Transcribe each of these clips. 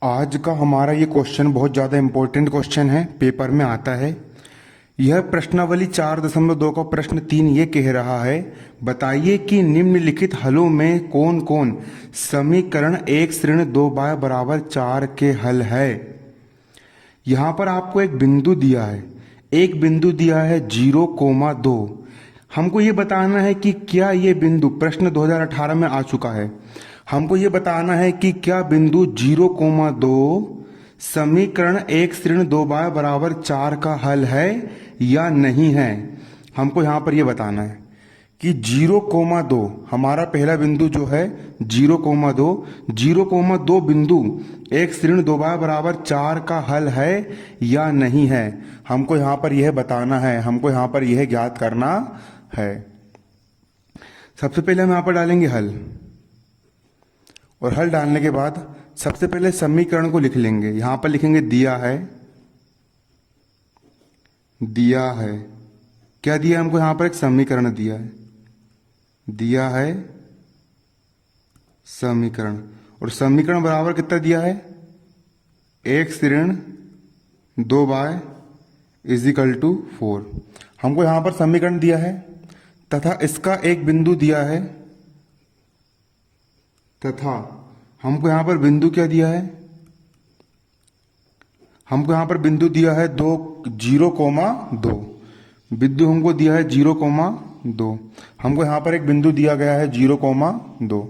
आज का हमारा ये क्वेश्चन बहुत ज़्यादा इम्पोर्टेंट क्वेश्चन है, पेपर में आता है। यह प्रश्नावली 4.2 का प्रश्न 3 ये कह रहा है, बताइए कि निम्नलिखित हलों में कौन कौन समीकरण 1/2 बराबर 4 के हल है। यहाँ पर आपको एक बिंदु दिया है, एक बिंदु दिया है 0,2। हमको ये बताना है कि क्या ये बिंदु, प्रश्न 2018 में आ चुका है, हमको ये बताना है कि क्या बिंदु 0,2 समीकरण 1/2 बराबर 4 का हल है या नहीं है। हमको यहाँ पर ये बताना है कि 0,2 हमारा पहला बिंदु जो है 0,2 बिंदु 1/2 बराबर 4 का हल है या नहीं है। हमको यहाँ पर यह बताना है, हमको यहाँ पर यह ज्ञात करना है। सबसे पहले हम यहाँ पर डालेंगे हल, और हल डालने के बाद सबसे पहले समीकरण को लिख लेंगे। यहां पर लिखेंगे दिया है, दिया है, क्या दिया हमको, यहां पर एक समीकरण दिया है, दिया है समीकरण, और समीकरण बराबर कितना दिया है, 1/2 इजिकल टू 4। हमको यहां पर समीकरण दिया है तथा इसका एक बिंदु दिया है, तथा हमको यहां पर बिंदु क्या दिया है, हमको यहां पर बिंदु दिया है 0,2 बिंदु हमको दिया है 0,2। हमको यहां पर एक बिंदु दिया गया है 0,2।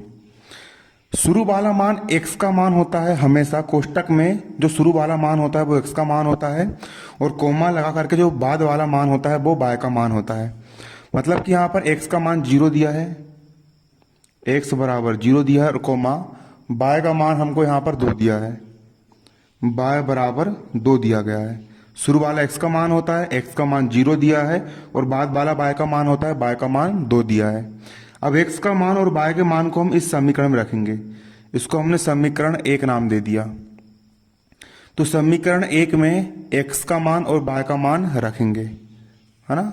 शुरू वाला मान x का मान होता है, हमेशा कोष्टक में जो शुरू वाला मान होता है वो x का मान होता है, और कोमा लगा करके जो बाद वाला मान होता है वो y का मान होता है। मतलब कि यहां पर x का मान 0 दिया है, x बराबर 0 दिया है, और कोमा y का मान हमको यहाँ पर 2 दिया है, y बराबर 2 दिया गया है। शुरू वाला x का मान होता है, x का मान 0 दिया है, और बाद वाला y का मान होता है, y का मान 2 दिया है। अब x का मान और y के मान को हम इस समीकरण में रखेंगे, इसको हमने समीकरण 1 नाम दे दिया। तो समीकरण 1 में x का मान और y का मान रखेंगे, है ना।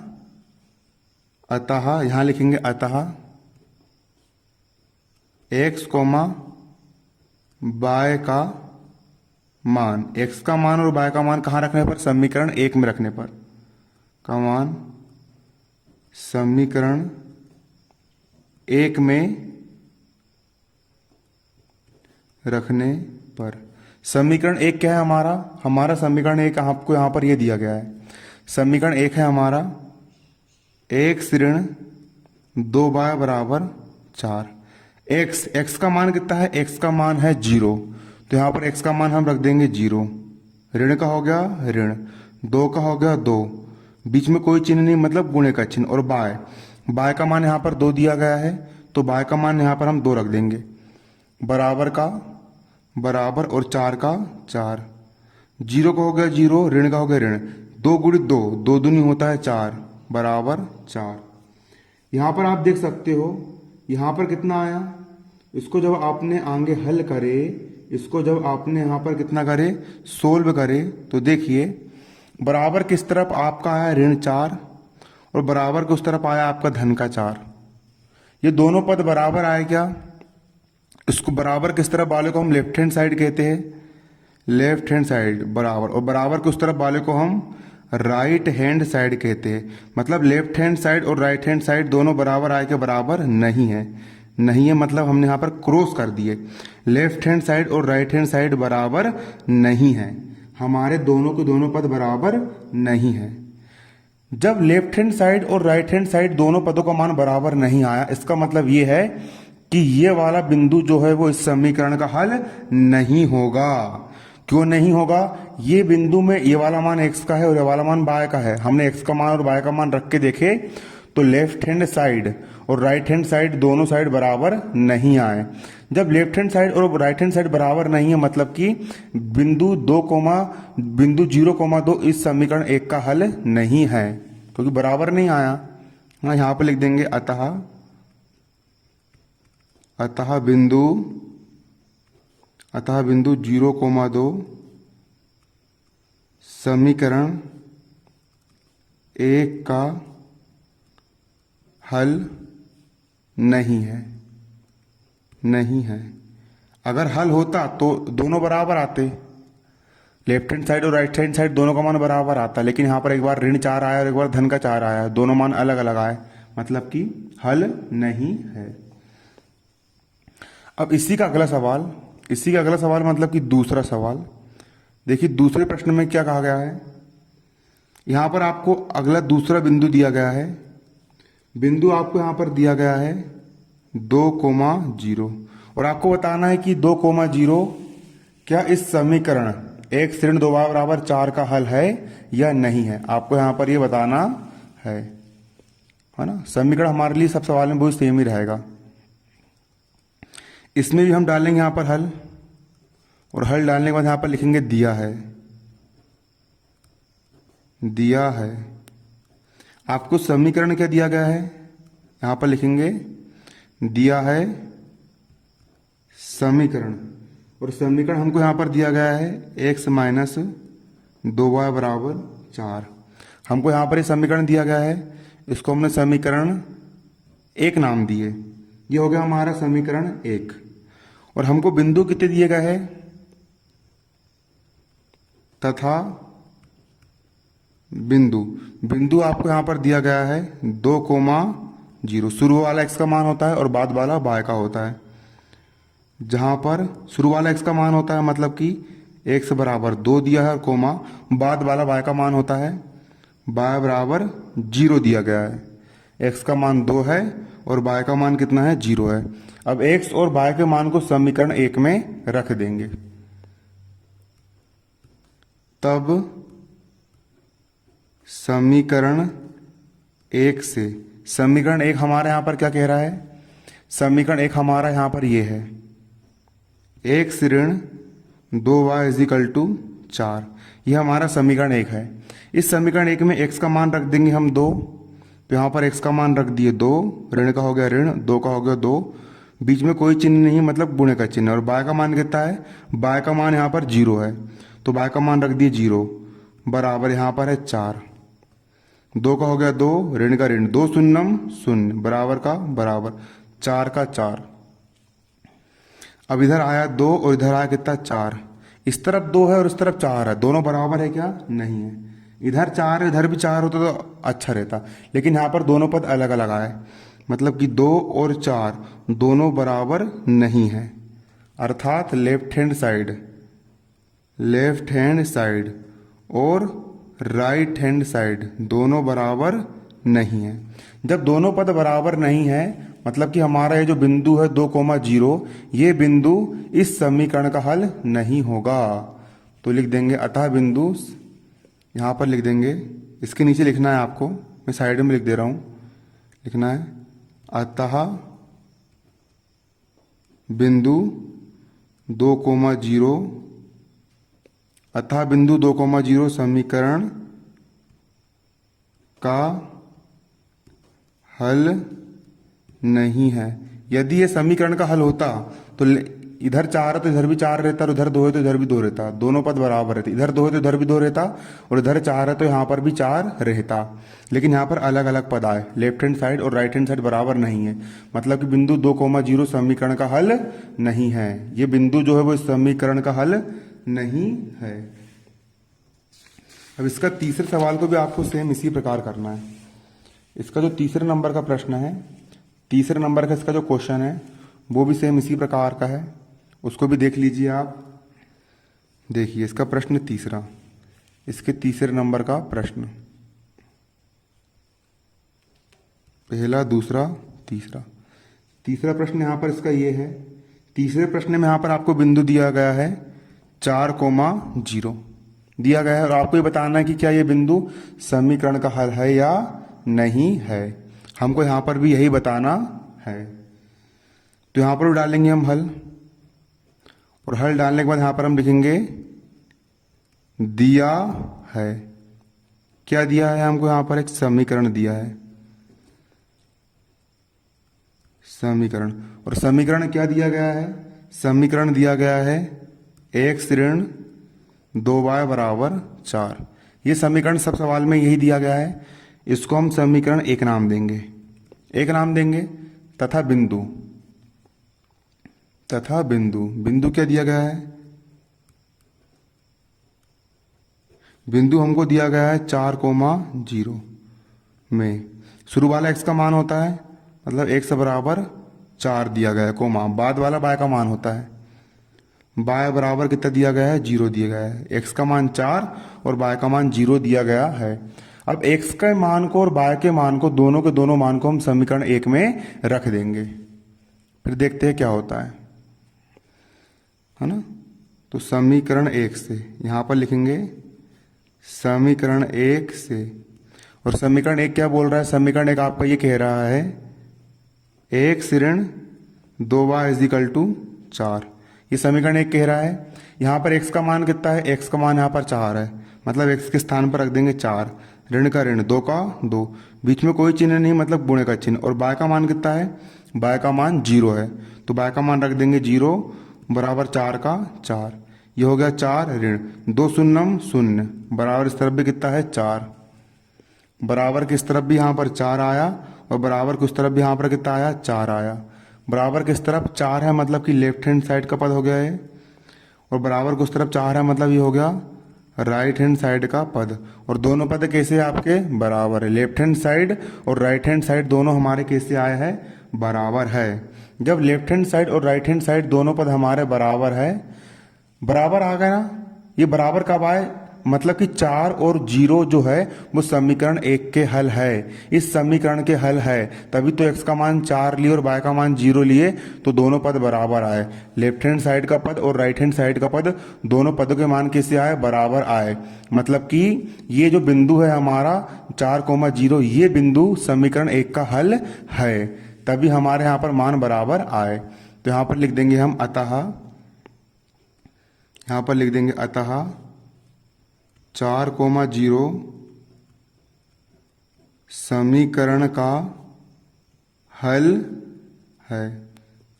अतः यहां लिखेंगे अतः x, y का मान, x का मान और y का मान कहाँ रखने पर, समीकरण 1 में रखने पर, का मान समीकरण 1 में रखने पर। समीकरण 1 क्या है हमारा, हमारा समीकरण 1 आपको यहां पर यह दिया गया है। समीकरण 1 है हमारा 1/2 बराबर 4। x का मान कितना है, x का मान है 0, तो यहां पर x का मान हम रख देंगे 0। ऋण का हो गया ऋण, 2 का हो गया 2, बीच में कोई चिन्ह नहीं, मतलब गुणे का चिन्ह, और y का मान यहां पर 2 दिया गया है, तो y का मान यहां पर हम 2 रख देंगे, बराबर का बराबर, और 4 का 4। 0 का हो गया 0, ऋण का हो गया ऋण, 2 गुणित 2, 2 दूनी होता है 4, बराबर 4। यहां पर आप देख सकते हो यहां पर कितना आया, इसको जब आपने आगे हल करे, इसको जब आपने यहां पर कितना करे, सोल्व करे, तो देखिए बराबर किस तरफ आपका आया ऋण 4, और बराबर किस तरफ आया आपका धन का 4। ये दोनों पद बराबर आए क्या, इसको बराबर किस तरफ वाले को हम लेफ्ट हैंड साइड कहते हैं, लेफ्ट हैंड साइड बराबर, और बराबर किस तरफ वाले को हम राइट हैंड साइड कहते हैं। मतलब लेफ्ट हैंड साइड और राइट हैंड साइड दोनों बराबर आए के बराबर नहीं है, नहीं है मतलब हमने यहाँ पर क्रॉस कर दिए, लेफ्ट हैंड साइड और राइट हैंड साइड बराबर नहीं है, हमारे दोनों के दोनों पद बराबर नहीं है। जब लेफ्ट हैंड साइड और राइट हैंड साइड दोनों पदों का मान बराबर नहीं आया, इसका मतलब ये है कि ये वाला बिंदु जो है वो इस समीकरण का हल नहीं होगा। क्यों नहीं होगा, ये बिंदु में ये वाला मान x का है और ये वाला मान y का है, हमने x का मान और y का मान रख के देखे तो लेफ्ट हैंड साइड और राइट हैंड साइड दोनों साइड बराबर नहीं आए। जब लेफ्ट हैंड साइड और राइट हैंड साइड बराबर नहीं है, मतलब कि बिंदु 0,2 इस समीकरण 1 का हल नहीं है, क्योंकि बराबर नहीं आया। हाँ, यहां पर लिख देंगे अतः बिंदु 0,2 समीकरण 1 का हल नहीं है, नहीं है। अगर हल होता तो दोनों बराबर आते, लेफ्ट हैंड साइड और राइट हैंड साइड दोनों का मान बराबर आता, लेकिन यहाँ पर एक बार ऋण 4 आया और एक बार धन का 4 आया, दोनों मान अलग अलग आए, मतलब कि हल नहीं है। अब इसी का अगला सवाल मतलब कि दूसरा सवाल। देखिए दूसरे प्रश्न में क्या कहा गया है, यहाँ पर आपको अगला दूसरा बिंदु दिया गया है। बिंदु आपको यहाँ पर दिया गया है 2,0 और आपको बताना है कि 2,0 क्या इस समीकरण x ऋण 2y बराबर 4 का हल है या नहीं है, आपको यहाँ पर ये बताना है ना। समीकरण हमारे लिए सब सवाल में बहुत सेम ही रहेगा। इसमें भी हम डालेंगे यहाँ पर हल, और हल डालने के बाद यहाँ पर लिखेंगे दिया है। आपको समीकरण क्या दिया गया है, यहाँ पर लिखेंगे दिया है समीकरण, और समीकरण हमको यहाँ पर दिया गया है x माइनस 2y बराबर 4। हमको यहाँ पर ये समीकरण दिया गया है, इसको हमने समीकरण 1 नाम दिए, ये हो गया हमारा समीकरण 1। और हमको बिंदु कितने दिए गए हैं, तथा बिंदु आपको यहाँ पर दिया गया है 2,0। शुरू वाला x का मान होता है और बाद वाला y का होता है। जहाँ पर शुरू वाला x का मान होता है मतलब कि x बराबर 2 दिया है और कोमा, बाद वाला y का मान होता है y बराबर 0 दिया गया है। x का मान 2 है और y का मान कितना है, 0 है। अब x और y के मान को समीकरण 1 में रख देंगे, तब समीकरण 1 से, समीकरण 1 हमारा यहाँ पर क्या कह रहा है, समीकरण 1 हमारा यहाँ पर ये है x ऋण 2y इजिकल टू 4, ये हमारा समीकरण 1 है। इस समीकरण 1 में x का मान रख देंगे हम 2, तो यहाँ पर x का मान रख दिए 2, ऋण का हो गया ऋण, 2 का हो गया 2, बीच में कोई चिन्ह नहीं मतलब गुणे का चिन्ह। और y का मान कितना है, y का मान यहाँ पर 0 है, तो y का मान रख दिए 0 बराबर यहाँ पर है 4, 2 का हो गया 2, ऋण का ऋण, 2 शून्यम 0 बराबर का बराबर 4 का 4। अब इधर आया 2 और इधर आया कितना 4, इस तरफ 2 है और इस तरफ 4 है, दोनों बराबर है क्या, नहीं है। इधर 4 इधर भी 4 होता तो अच्छा रहता, लेकिन यहाँ पर दोनों पद अलग अलग आए, मतलब कि 2 और 4 दोनों बराबर नहीं है, अर्थात लेफ्ट हैंड साइड और राइट हैंड साइड दोनों बराबर नहीं है। जब दोनों पद बराबर नहीं है मतलब कि हमारा ये जो बिंदु है 2,0, ये बिंदु इस समीकरण का हल नहीं होगा। तो लिख देंगे अतः बिंदु, यहाँ पर लिख देंगे, इसके नीचे लिखना है आपको, मैं साइड में लिख दे रहा हूँ, लिखना है अतः बिंदु 2,0, अतः बिंदु 2,0 समीकरण का हल नहीं है। यदि ये समीकरण का हल होता तो इधर 4 है तो इधर भी 4 रहता, और उधर 2 है तो इधर भी 2 रहता, दोनों पद बराबर रहते, इधर 2 है तो इधर भी 2 रहता, और इधर 4 है तो यहाँ पर भी 4 रहता। लेकिन यहाँ पर अलग अलग पद आए, लेफ्ट हैंड साइड और राइट हैंड साइड बराबर नहीं है, मतलब कि बिंदु 2,0 समीकरण का हल नहीं है। ये बिंदु जो है वो समीकरण का हल नहीं है। अब इसका तीसरे सवाल को भी आपको सेम इसी प्रकार करना है। इसका जो तीसरे नंबर का प्रश्न है, तीसरे नंबर का इसका जो क्वेश्चन है वो भी सेम इसी प्रकार का है, उसको भी देख लीजिए आप। देखिए इसका प्रश्न तीसरा, इसके तीसरे नंबर का प्रश्न, पहला दूसरा तीसरा। तीसरा प्रश्न यहाँ पर इसका ये है, तीसरे प्रश्न में यहाँ पर आपको बिंदु दिया गया है 4,0 दिया गया है, और आपको ये बताना है कि क्या ये बिंदु समीकरण का हल है या नहीं है। हमको यहाँ पर भी यही बताना है। तो यहाँ पर डालेंगे हम हल, और हल डालने के बाद यहाँ पर हम लिखेंगे दिया है। क्या दिया है हमको, यहाँ पर एक समीकरण दिया है, समीकरण। और समीकरण क्या दिया गया है, समीकरण दिया गया है x ऋण 2y बराबर 4। ये समीकरण सब सवाल में यही दिया गया है, इसको हम समीकरण 1 नाम देंगे, 1 नाम देंगे, तथा बिंदु तथा बिंदु, बिंदु क्या दिया गया है, बिंदु हमको दिया गया है 4,0 में शुरू वाला x का मान होता है, मतलब x बराबर 4 दिया गया है, कोमा बाद वाला y का मान होता है, y बराबर कितना दिया गया है, 0 दिया गया है, x का मान 4 और y का मान 0 दिया गया है। अब x के मान को और y के मान को, दोनों के दोनों मान को हम समीकरण 1 में रख देंगे, फिर देखते हैं क्या होता है ना। तो समीकरण 1 से यहाँ पर लिखेंगे समीकरण 1 से, और समीकरण 1 क्या बोल रहा है, समीकरण 1 आपका ये कह रहा है x ऋण 2y = 4, ये समीकरण 1 कह रहा है। यहाँ पर x का मान कितना है, x का मान यहाँ पर 4 है, मतलब x के स्थान पर रख देंगे 4, ऋण का ऋण 2 का 2, बीच में कोई चिन्ह नहीं, मतलब गुणे का चिन्ह, और y का मान कितना है, y का मान 0 है, तो y का मान रख देंगे 0 बराबर 4 का 4, ये हो गया 4 ऋण 2 शून्यम 0 बराबर इस तरफ भी कितना है 4, बराबर किस तरफ भी यहाँ पर 4 आया, और बराबर किस तरफ भी यहाँ पर कितना आया 4 आया, बराबर किस तरफ 4 है, मतलब कि लेफ्ट हैंड साइड का पद हो गया है, और बराबर किस तरफ 4 है, मतलब ये हो गया राइट हैंड साइड का पद, और दोनों पद कैसे है आपके बराबर है, लेफ्ट हैंड साइड और राइट हैंड साइड दोनों हमारे कैसे आए हैं, बराबर है। जब लेफ्ट हैंड साइड और राइट हैंड साइड दोनों पद हमारे बराबर है, बराबर आ गया ना, ये बराबर कब आए, मतलब कि 4 और 0 जो है वो समीकरण 1 के हल है, इस समीकरण के हल है, तभी तो x का मान 4 लिए और y का मान 0 लिए, तो दोनों पद बराबर आए, लेफ्ट हैंड साइड का पद और राइट हैंड साइड का पद दोनों पदों के मान कैसे आए, बराबर आए, मतलब कि ये जो बिंदु है हमारा 4,0, ये बिंदु समीकरण 1 का हल है, तभी हमारे यहाँ पर मान बराबर आए। तो यहाँ पर लिख देंगे हम अतः, यहाँ पर लिख देंगे अतः 4,0 समीकरण का हल है,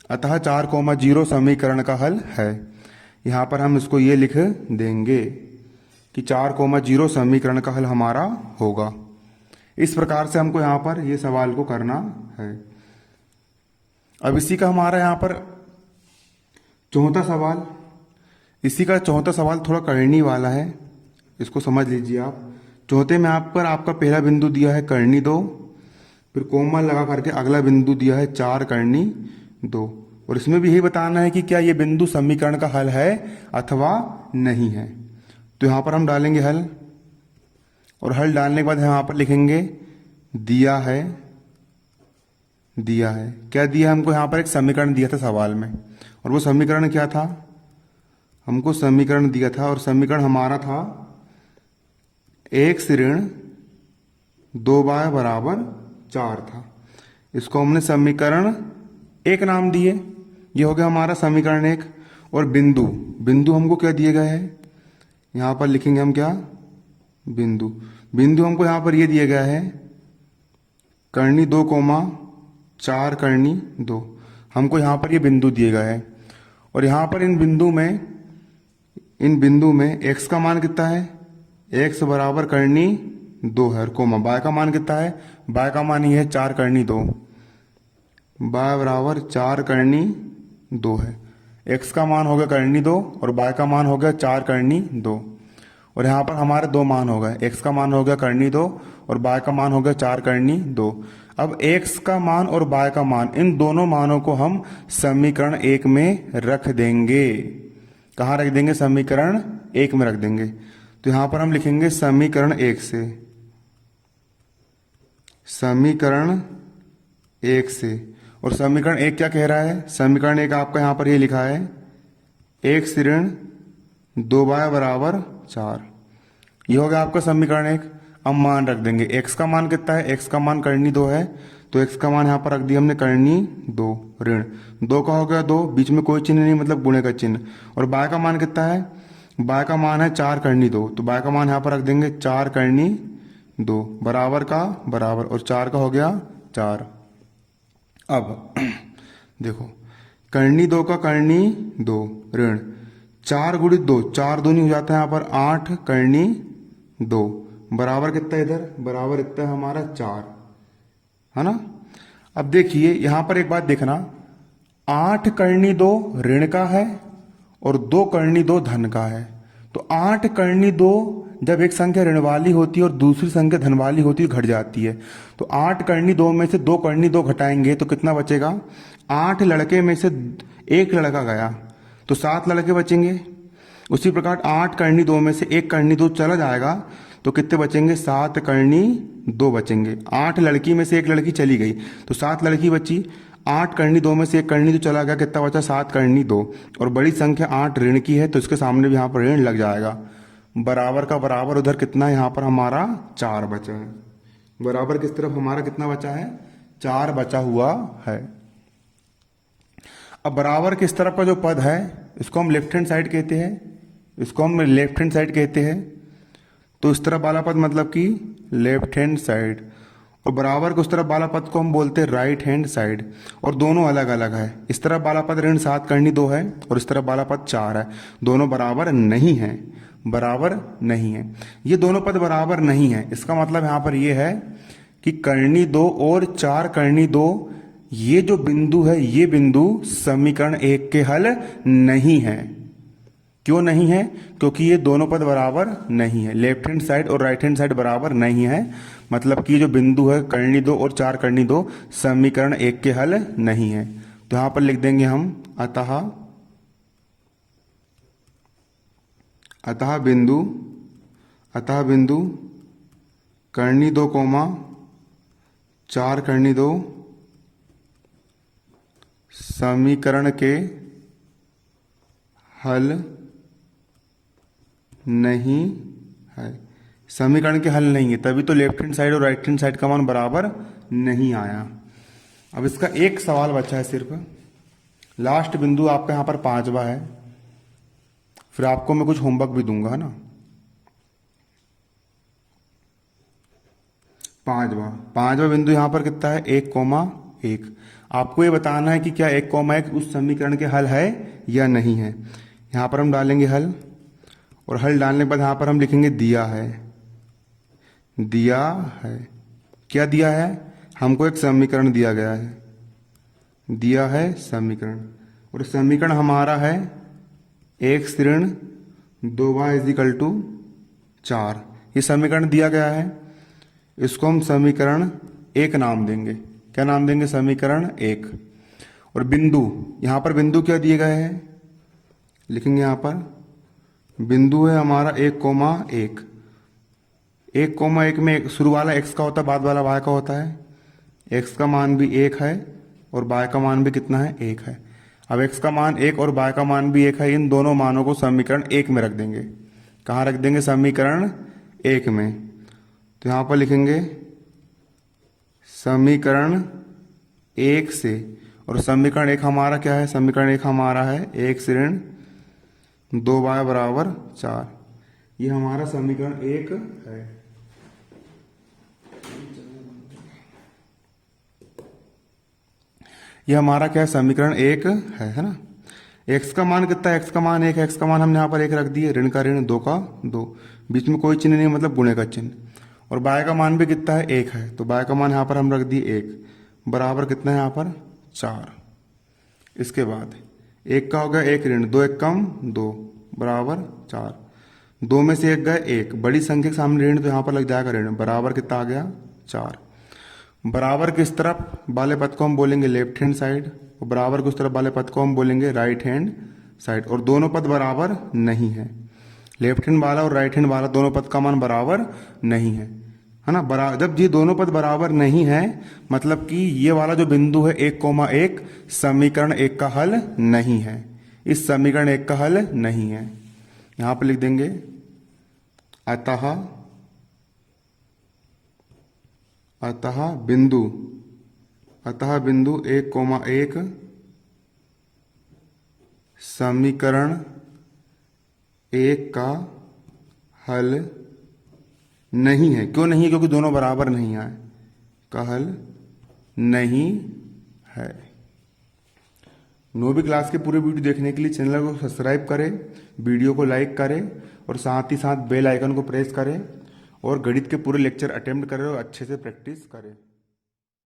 अतः 4,0 समीकरण का हल है। यहाँ पर हम इसको ये लिख देंगे कि 4,0 समीकरण का हल हमारा होगा। इस प्रकार से हमको यहाँ पर ये सवाल को करना है। अब इसी का हमारा यहाँ पर चौथा सवाल, इसी का चौथा सवाल थोड़ा करनी वाला है, इसको समझ लीजिए आप। चौथे में आप पर आपका पहला बिंदु दिया है कर्णी 2, फिर कोमा लगा करके अगला बिंदु दिया है 4 कर्णी 2, और इसमें भी यही बताना है कि क्या ये बिंदु समीकरण का हल है अथवा नहीं है। तो यहाँ पर हम डालेंगे हल, और हल डालने के बाद यहाँ पर लिखेंगे दिया है, दिया है क्या दिया, हमको यहाँ पर एक समीकरण दिया था सवाल में, और वो समीकरण क्या था, हमको समीकरण दिया था, और समीकरण हमारा था x ऋण 2y = 4 था। इसको हमने समीकरण 1 नाम दिए, ये हो गया हमारा समीकरण 1। और बिंदु, बिंदु हमको क्या दिए गए हैं, यहाँ पर लिखेंगे हम क्या, बिंदु, बिंदु हमको यहाँ पर ये दिया गया है कर्णी 2, 4 कर्णी 2, हमको यहाँ पर ये बिंदु दिए गए हैं। और यहाँ पर इन बिंदु में x का मान कितना है, x बराबर कर्णी 2 है, और कोमा y का मान कितना है, y का मान ये है 4 कर्णी 2, y बराबर 4 कर्णी 2 है, x का मान हो गया कर्णी 2 और y का मान हो गया 4 कर्णी 2, और यहाँ पर हमारे दो मान हो गए, x का मान हो गया कर्णी 2 और y का मान हो गया 4 कर्णी 2। अब x का मान और y का मान, इन दोनों मानों को हम समीकरण 1 में रख देंगे। कहाँ रख देंगे, समीकरण 1 में रख देंगे। तो यहाँ पर हम लिखेंगे समीकरण 1 से, समीकरण 1 से, और समीकरण 1 क्या कह रहा है, समीकरण 1 आपका यहाँ पर ये लिखा है x ऋण 2y = 4, ये हो गया आपका समीकरण 1। अब मान रख देंगे, x का मान कितना है, x का मान कर्णी 2 है, तो x का मान यहाँ पर रख दिया हमने कर्णी 2, ऋण 2 का हो गया 2, बीच में कोई चिन्ह नहीं, मतलब गुणे का चिन्ह, और y का मान कितना है, y का मान है 4 कर्णी 2, तो y का मान यहाँ पर रख देंगे 4 कर्णी 2 बराबर का बराबर, और 4 का हो गया 4। अब देखो कर्णी 2 का कर्णी 2 ऋण 4 × 2, 4 दूनी हो जाता है यहाँ पर 8 कर्णी 2 बराबर कितना है, इधर बराबर इतना है हमारा 4, है ना। अब देखिए यहाँ पर एक बात देखना, 8 करनी 2 ऋण का है और 2 करनी 2 धन का है। तो 8 करनी 2 जब एक संख्या ऋण वाली होती है और दूसरी संख्या धन वाली होती है घट जाती है। तो 8 करनी 2 में से 2 करनी 2 घटाएंगे तो कितना बचेगा? 8 लड़के में से एक लड़का गया तो 7 लड़के बचेंगे। उसी प्रकार 8 करनी 2 में से 1 करनी 2 चला जाएगा तो कितने बचेंगे? 7 करनी 2 बचेंगे। 8 लड़की में से एक लड़की चली गई तो 7 लड़की बची। 8 करनी 2 में से 1 करनी 2 चला गया, कितना बचा? 7 करनी 2। और बड़ी संख्या 8 ऋण की है तो इसके सामने भी यहाँ पर ऋण लग जाएगा। बराबर का बराबर उधर कितना है? यहाँ पर हमारा 4 बचा है। बराबर किस तरफ हमारा कितना बचा है? 4 बचा हुआ है। अब बराबर किस तरफ का जो पद है इसको हम लेफ्ट हैंड साइड कहते हैं, इसको हम लेफ्ट हैंड साइड कहते हैं। तो इस तरफ वाला पद मतलब कि लेफ्ट हैंड साइड, और बराबर को उस तरफ वाला पद को हम बोलते हैं राइट हैंड साइड। और दोनों अलग अलग है। इस तरफ वाला पद ऋण 7 करनी 2 है और इस तरफ वाला पद 4 है। दोनों बराबर नहीं है, बराबर नहीं है। ये दोनों पद बराबर नहीं है। इसका मतलब यहाँ पर ये है कि करनी 2 और 4 करनी 2 ये जो बिंदु है ये बिंदु समीकरण 1 के हल नहीं है। क्यों नहीं है? क्योंकि ये दोनों पद बराबर नहीं है। लेफ्ट हैंड साइड और राइट हैंड साइड बराबर नहीं है, मतलब कि जो बिंदु है करनी 2 और 4 करनी 2 समीकरण 1 के हल नहीं है। तो यहां पर लिख देंगे हम अतः बिंदु करनी 2 कोमा 4 करनी 2 समीकरण के हल नहीं है। समीकरण के हल नहीं है, तभी तो लेफ्ट हैंड साइड और राइट हैंड साइड का मान बराबर नहीं आया। अब इसका एक सवाल बचा है सिर्फ। लास्ट बिंदु आपका यहां पर 5वां है, फिर आपको मैं कुछ होमवर्क भी दूंगा, है ना। 5वां बिंदु यहां पर कितना है? 1,1। आपको ये बताना है कि क्या 1,1 उस समीकरण के हल है या नहीं है। यहां पर हम डालेंगे हल, और हल डालने के बाद यहां पर हम लिखेंगे दिया है। क्या दिया है? हमको एक समीकरण दिया गया है, दिया है समीकरण, और समीकरण हमारा है x ऋण 2y = 4। ये समीकरण दिया गया है, इसको हम समीकरण 1 नाम देंगे। क्या नाम देंगे? समीकरण 1। और बिंदु, यहां पर बिंदु क्या दिए गए हैं? लिखेंगे यहां पर बिंदु है हमारा 1,1। 1,1 में शुरू वाला x का होता है, बाद वाला y का होता है। x का मान भी 1 है और y का मान भी कितना है? 1 है। अब x का मान 1 और y का मान भी 1 है, इन दोनों मानों को समीकरण 1 में रख देंगे। कहाँ रख देंगे? समीकरण 1 में। तो यहां पर लिखेंगे समीकरण 1 से, और समीकरण 1 हमारा क्या है? समीकरण 1 हमारा है x ऋण 2y = 4। ये हमारा समीकरण 1 है। ये हमारा क्या है? समीकरण 1 है ना। x का मान कितना है? x का मान 1 है। x का मान हमने यहाँ पर 1 रख दिए। ऋण का ऋण, 2 का 2, बीच में कोई चिन्ह नहीं, मतलब गुणे का चिन्ह। और y का मान भी कितना है? 1 है। तो y का मान यहाँ पर हम रख दिए 1, बराबर कितना है यहाँ पर? 4। इसके बाद 1 का हो गया 1 ऋण 2, 1 कम 2 बराबर 4। 2 में से 1 गए 1, बड़ी संख्या के सामने ऋण तो यहाँ पर लग जाएगा ऋण, बराबर कितना आ गया? 4। बराबर किस तरफ वाले पद को हम बोलेंगे? Left hand side. और बराबर किस तरफ वाले पद को हम बोलेंगे? Right hand side. और दोनों पद बराबर नहीं है। लेफ्ट हैंड वाला और राइट हैंड वाला दोनों पद का मान बराबर नहीं है ना। जब ये दोनों पद बराबर नहीं है, मतलब कि ये वाला जो बिंदु है 1,1 समीकरण 1 का हल नहीं है। इस समीकरण 1 का हल नहीं है। यहां पर लिख देंगे अतः बिंदु 1,1 समीकरण 1 का हल नहीं है। क्यों नहीं है? क्योंकि दोनों बराबर नहीं आए, का हल नहीं है। 9वीं क्लास के पूरे वीडियो देखने के लिए चैनल को सब्सक्राइब करें, वीडियो को लाइक करें और साथ ही साथ बेल आइकन को प्रेस करें, और गणित के पूरे लेक्चर अटेम्प्ट करें और अच्छे से प्रैक्टिस करें।